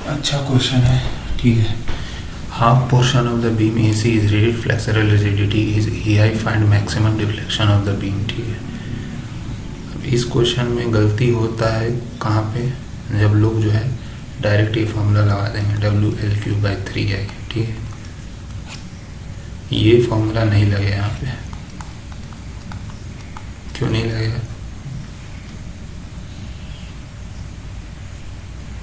अच्छा क्वेश्चन है, ठीक है। Half portion of the beam A C is rigid, flexural rigidity is E I, find maximum deflection of the beam, ठीक है। अब इस क्वेश्चन में गलती होता है कहाँ पे, जब लोग जो है डायरेक्ट ये फॉर्मूला लगा देंगे WL3/3i, ठीक है। ये फॉर्मूला नहीं लगेगा यहाँ पे। क्यों नहीं लगेगा?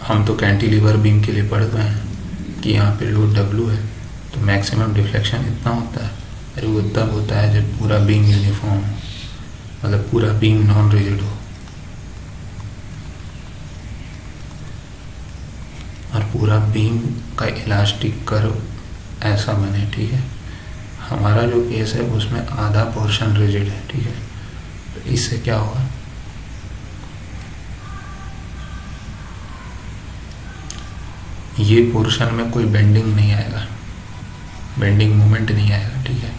हम तो कैंटिलीवर बीम के लिए पढ़ रहे हैं कि यहाँ पे लोड W है तो मैक्सिमम डिफ्लेक्शन इतना होता है। अरे वो तब होता है जब पूरा बीम यूनिफॉर्म हो, मतलब पूरा बीम नॉन रिजिड हो और पूरा बीम का इलास्टिक कर्व ऐसा बने, ठीक है। हमारा जो केस है उसमें आधा पोर्शन रिजिड है, ठीक है। तो इससे क्या होगा, ये पोर्शन में कोई बेंडिंग नहीं आएगा, बेंडिंग मोमेंट नहीं आएगा, ठीक है।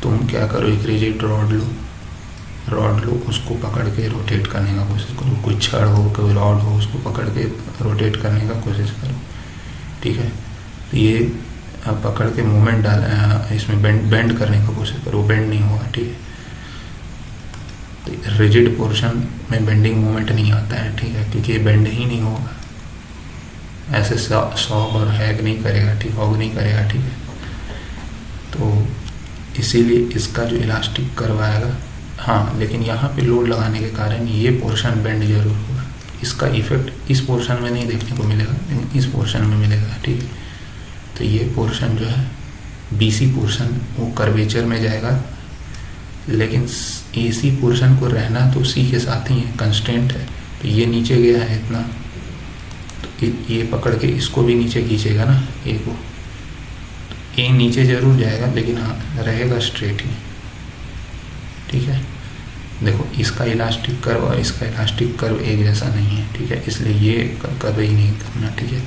तुम क्या करो, एक रिजिड रॉड लो, उसको पकड़ के रोटेट करने का कोशिश करो। कोई छड़ हो, कोई रॉड हो, उसको पकड़ के रोटेट करने का कोशिश करो, ठीक है। तो ये पकड़ के मोमेंट इसमें बेंड करने का कोशिश करो, बेंड नहीं होगा, ठीक है। तो रिजिड पोर्शन में बेंडिंग मोमेंट नहीं आता है, ठीक है, क्योंकि ये बेंड ही नहीं होगा, ऐसे सॉग और हैग नहीं करेगा, ठीक, हॉग नहीं करेगा, ठीक है। तो इसीलिए इसका जो इलास्टिक कर्व आएगा, हाँ, लेकिन यहाँ पे लोड लगाने के कारण ये पोर्शन बेंड जरूर होगा। इसका इफेक्ट इस पोर्शन में नहीं देखने को मिलेगा, लेकिन इस पोर्शन में मिलेगा, ठीक है। तो ये पोर्शन जो है BC पोर्शन वो कर्वेचर में जाएगा, लेकिन AC पोर्शन को रहना तो C के साथ ही है, कंस्टेंट है। तो ये नीचे गया है इतना, तो ये पकड़ के इसको भी नीचे खींचेगा ना, A को, तो A नीचे जरूर जाएगा लेकिन हाँ रहेगा स्ट्रेट ही, ठीक है। देखो इसका इलास्टिक कर्व और इसका इलास्टिक कर्व एक जैसा नहीं है, ठीक है, इसलिए ये कभी नहीं करना, ठीक है।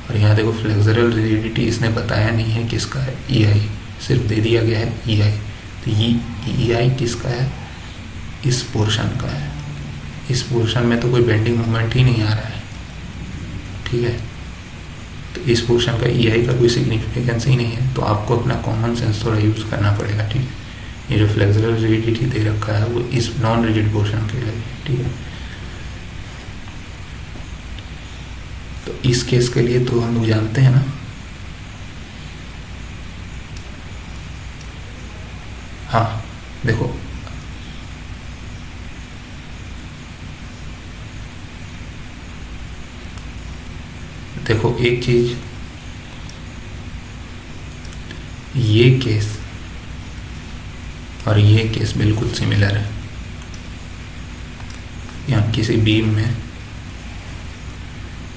और यहाँ देखो फ्लेक्सरल रिजिडिटी इसने बताया नहीं है किसका है, EI, सिर्फ दे दिया गया है EI। तो ये EI किसका है, इस पोर्शन का है। इस पोर्शन में तो कोई बेंडिंग मोमेंट ही नहीं आ रहा है, ठीक है। तो इस पोर्शन का EI का कोई सिग्निफिकेंस ही नहीं है, तो आपको अपना कॉमन सेंस थोड़ा यूज़ करना पड़ेगा, ठीक है। ये जो फ्लेक्सरल रिजिडिटी दे रखा है वो इस नॉन रिजिड पोर्शन के लिए, ठीक है। तो इस केस के लिए तो हम लोग जानते हैं ना, हाँ देखो एक चीज, ये केस और ये केस बिल्कुल सिमिलर है। यहाँ किसी बीम में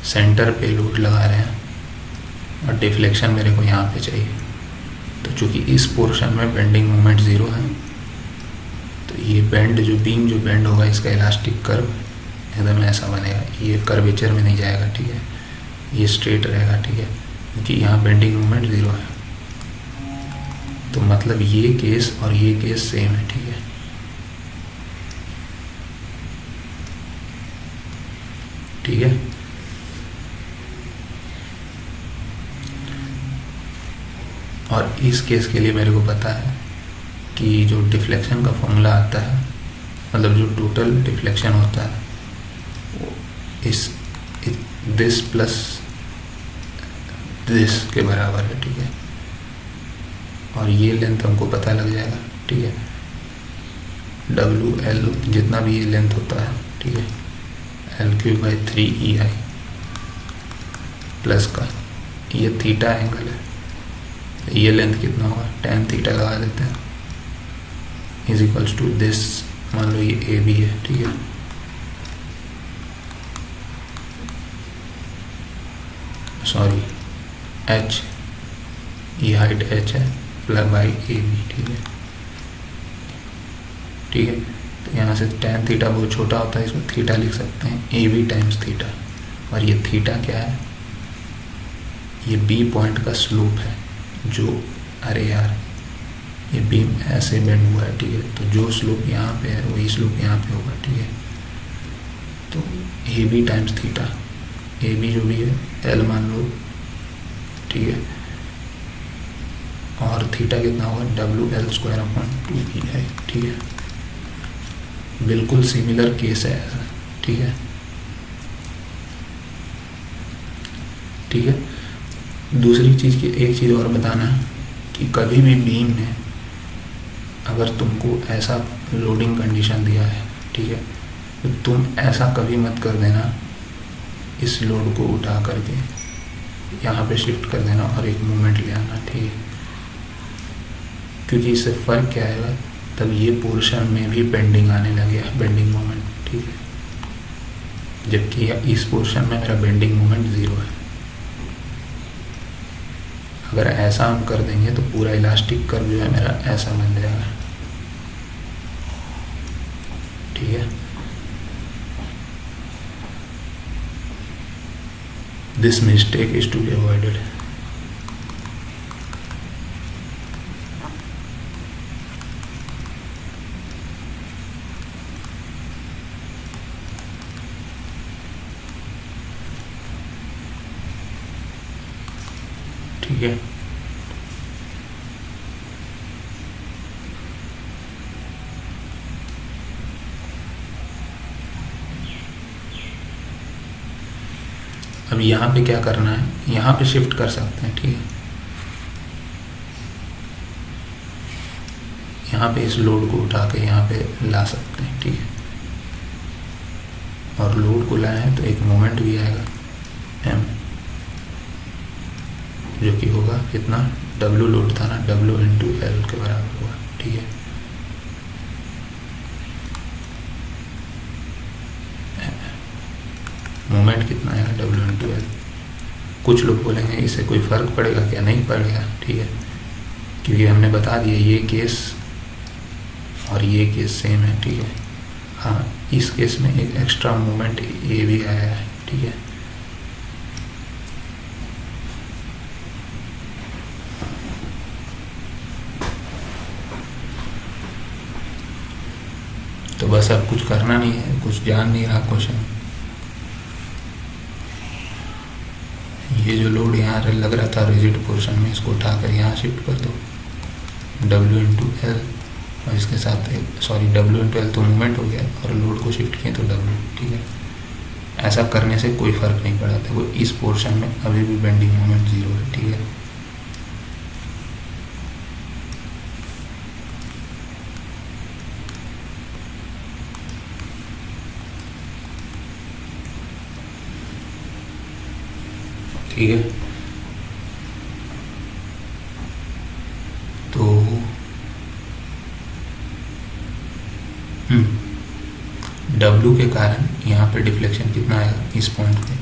सेंटर पे लोड लगा रहे हैं और डिफ्लेक्शन मेरे को यहाँ पे चाहिए, तो चूंकि इस पोर्शन में बेंडिंग मोमेंट 0 है, तो ये बेंड जो बीम जो बेंड होगा, इसका इलास्टिक कर्व एकदम ऐसा बनेगा, ये कर्वेचर में नहीं जाएगा, ठीक है, ये स्ट्रेट रहेगा, ठीक है, क्योंकि यहाँ बेंडिंग मोमेंट 0 है। तो मतलब ये केस और ये केस सेम है, ठीक है। ठीक है, और इस केस के लिए मेरे को पता है कि जो डिफ्लेक्शन का फॉर्मूला आता है, मतलब जो टोटल डिफ्लेक्शन होता है वो दिस प्लस दिस के बराबर है, ठीक है। और ये लेंथ हमको पता लग जाएगा, ठीक है, WL जितना भी ये लेंथ होता है, ठीक है, L3/3EI प्लस का ये थीटा एंगल है, ये लेंथ कितना होगा, tan थीटा लगा देते हैं, इज इक्वल्स टू दिस, मान लो ये AB है, ठीक है, सॉरी H, ये हाइट H है, प्लस बाई AB, ठीक है, ठीक है। तो यहाँ से tan थीटा बहुत छोटा होता है, इसको थीटा लिख सकते हैं, AB टाइम्स थीटा। और ये थीटा क्या है, ये B पॉइंट का स्लोप है, जो, अरे यार ये बीम ऐसे बेंड हुआ है, ठीक है, तो जो स्लोप यहाँ पे है वही स्लोप यहाँ पे होगा, ठीक है। तो AB times theta A B जो भी है एल मान लो, ठीक है, और थीटा कितना होगा WL²/2EI, ठीक है। बिल्कुल सिमिलर केस है ऐसा, ठीक है, ठीक है। दूसरी चीज़ की एक चीज़ और बताना है कि कभी भी बीम ने अगर तुमको ऐसा लोडिंग कंडीशन दिया है, ठीक है, तो तुम ऐसा कभी मत कर देना, इस लोड को उठा करके यहाँ पे शिफ्ट कर देना और एक मोमेंट ले आना, ठीक है, क्योंकि इससे फ़र्क क्या आएगा, तब ये पोर्शन में भी बेंडिंग आने लगेगा, बेंडिंग मोमेंट, ठीक है, जबकि इस पोर्शन में मेरा बेंडिंग मोमेंट 0 है। अगर ऐसा हम कर देंगे तो पूरा इलास्टिक कर्व जो है मेरा ऐसा बन जाएगा, ठीक है। This mistake is to be avoided. ठीक है, अब यहाँ पे क्या करना है, यहाँ पे शिफ्ट कर सकते हैं, ठीक है, यहाँ पे इस लोड को उठा के यहाँ पे ला सकते हैं, ठीक है, और लोड को लाए हैं तो एक मोमेंट भी आएगा M, जो कि होगा कितना, W लोड था ना, W × L के बराबर होगा, ठीक है। मोमेंट कितना आएगा W × L। कुछ लोग बोलेंगे इससे कोई फ़र्क पड़ेगा क्या, नहीं पड़ेगा, ठीक है, क्योंकि हमने बता दिया ये केस और ये केस सेम है, ठीक है। हाँ, इस केस में एक एक्स्ट्रा मोमेंट ये भी आया है, ठीक है। तो बस अब कुछ करना नहीं है, कुछ जान नहीं रहा क्वेश्चन। ये जो लोड यहाँ लग रहा था रिजिड पोर्शन में, इसको उठाकर यहाँ शिफ्ट कर दो, W × L, और इसके साथ W × L तो मूवमेंट हो गया, और लोड को शिफ्ट किए तो W, ठीक है। ऐसा करने से कोई फ़र्क नहीं पड़ा, देखो इस पोर्शन में अभी भी बेंडिंग मोमेंट 0 है, ठीक है। ठीक है, तो W के कारण यहाँ पे डिफ्लेक्शन कितना आएगा, इस पॉइंट पे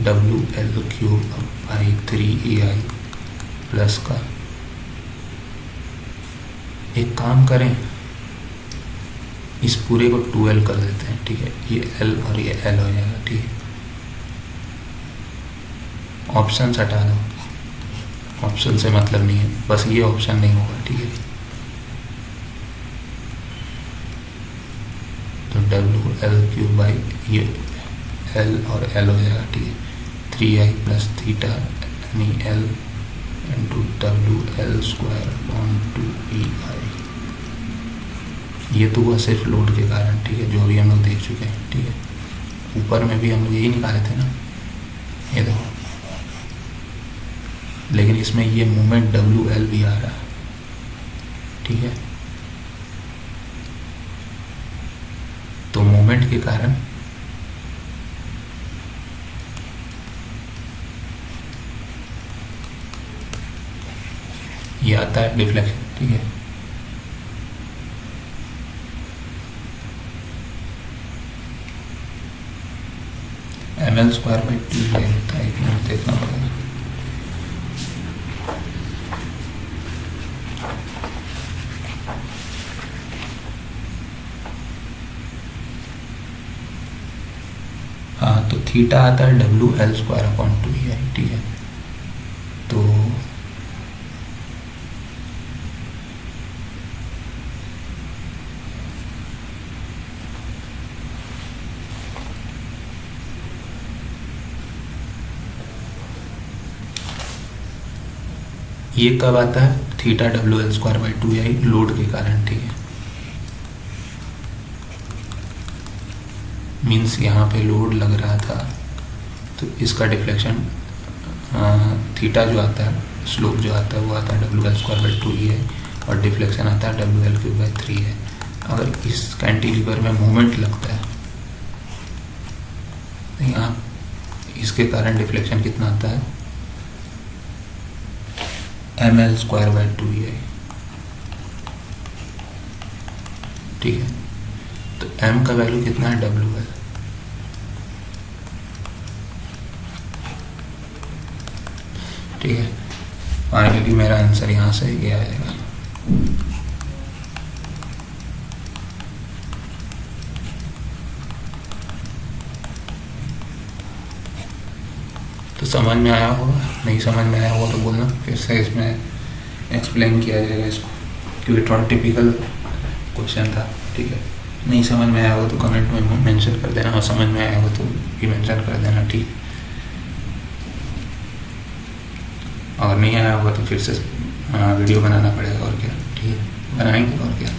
WL³/3EI प्लस का, एक काम करें, इस पूरे को 2L कर देते हैं, ठीक है, ये L और ये L हो जाएगा, ठीक है। ऑप्शन हटा दो, ऑप्शन से मतलब नहीं है, बस ये ऑप्शन नहीं होगा, ठीक है। तो WL³ ये L और L हो जाएगा, ठीक है, 3I + थीटा यानी L × WL²/2EI। ये तो हुआ सिर्फ लोड के कारण, ठीक है, जो अभी हम लोग देख चुके हैं, ठीक है। ऊपर में भी हम लोग यही निकाले थे ना, ये देखो, लेकिन इसमें ये मोमेंट WL भी आ रहा है, ठीक है। तो मोमेंट के कारण ये आता है डिफ्लेक्शन, ठीक है। mL²/2 होता है, एक मिनट देखना पड़ेगा। हाँ, तो थीटा आता है WL²/2EI, ठीक है। तो ये कब आता है? Theta W L square by 2 load के कारण, ठीक है। मीन्स यहाँ पे लोड लग रहा था तो इसका डिफ्लेक्शन थीटा जो आता है, स्लोप जो आता है वो आता है डब्ल्यू एल स्क्वायर बाई 2 और डिफ्लेक्शन आता है डब्ल्यू एल क्यूब बाई 3 है। अगर इस कैंटिलीवर में मोमेंट लगता है तो यहाँ इसके कारण डिफ्लेक्शन कितना आता है? एम एल स्क्वायर बाई 2 ठीक है। तो m का वैल्यू कितना है? W L. ठीक है, फाइनली मेरा आंसर यहाँ से ये आएगा। तो समझ में आया होगा, नहीं समझ में आया होगा तो बोलना, फिर से इसमें एक्सप्लेन किया जाएगा इसको, क्योंकि थोड़ा टिपिकल क्वेश्चन था। ठीक है, नहीं समझ में आया होगा तो कमेंट में मेंशन कर देना, और समझ में आया होगा तो भी मेंशन कर देना, ठीक। और नहीं आया होगा तो फिर से वीडियो बनाना पड़ेगा, और क्या, ठीक है, बनाएंगे और क्या।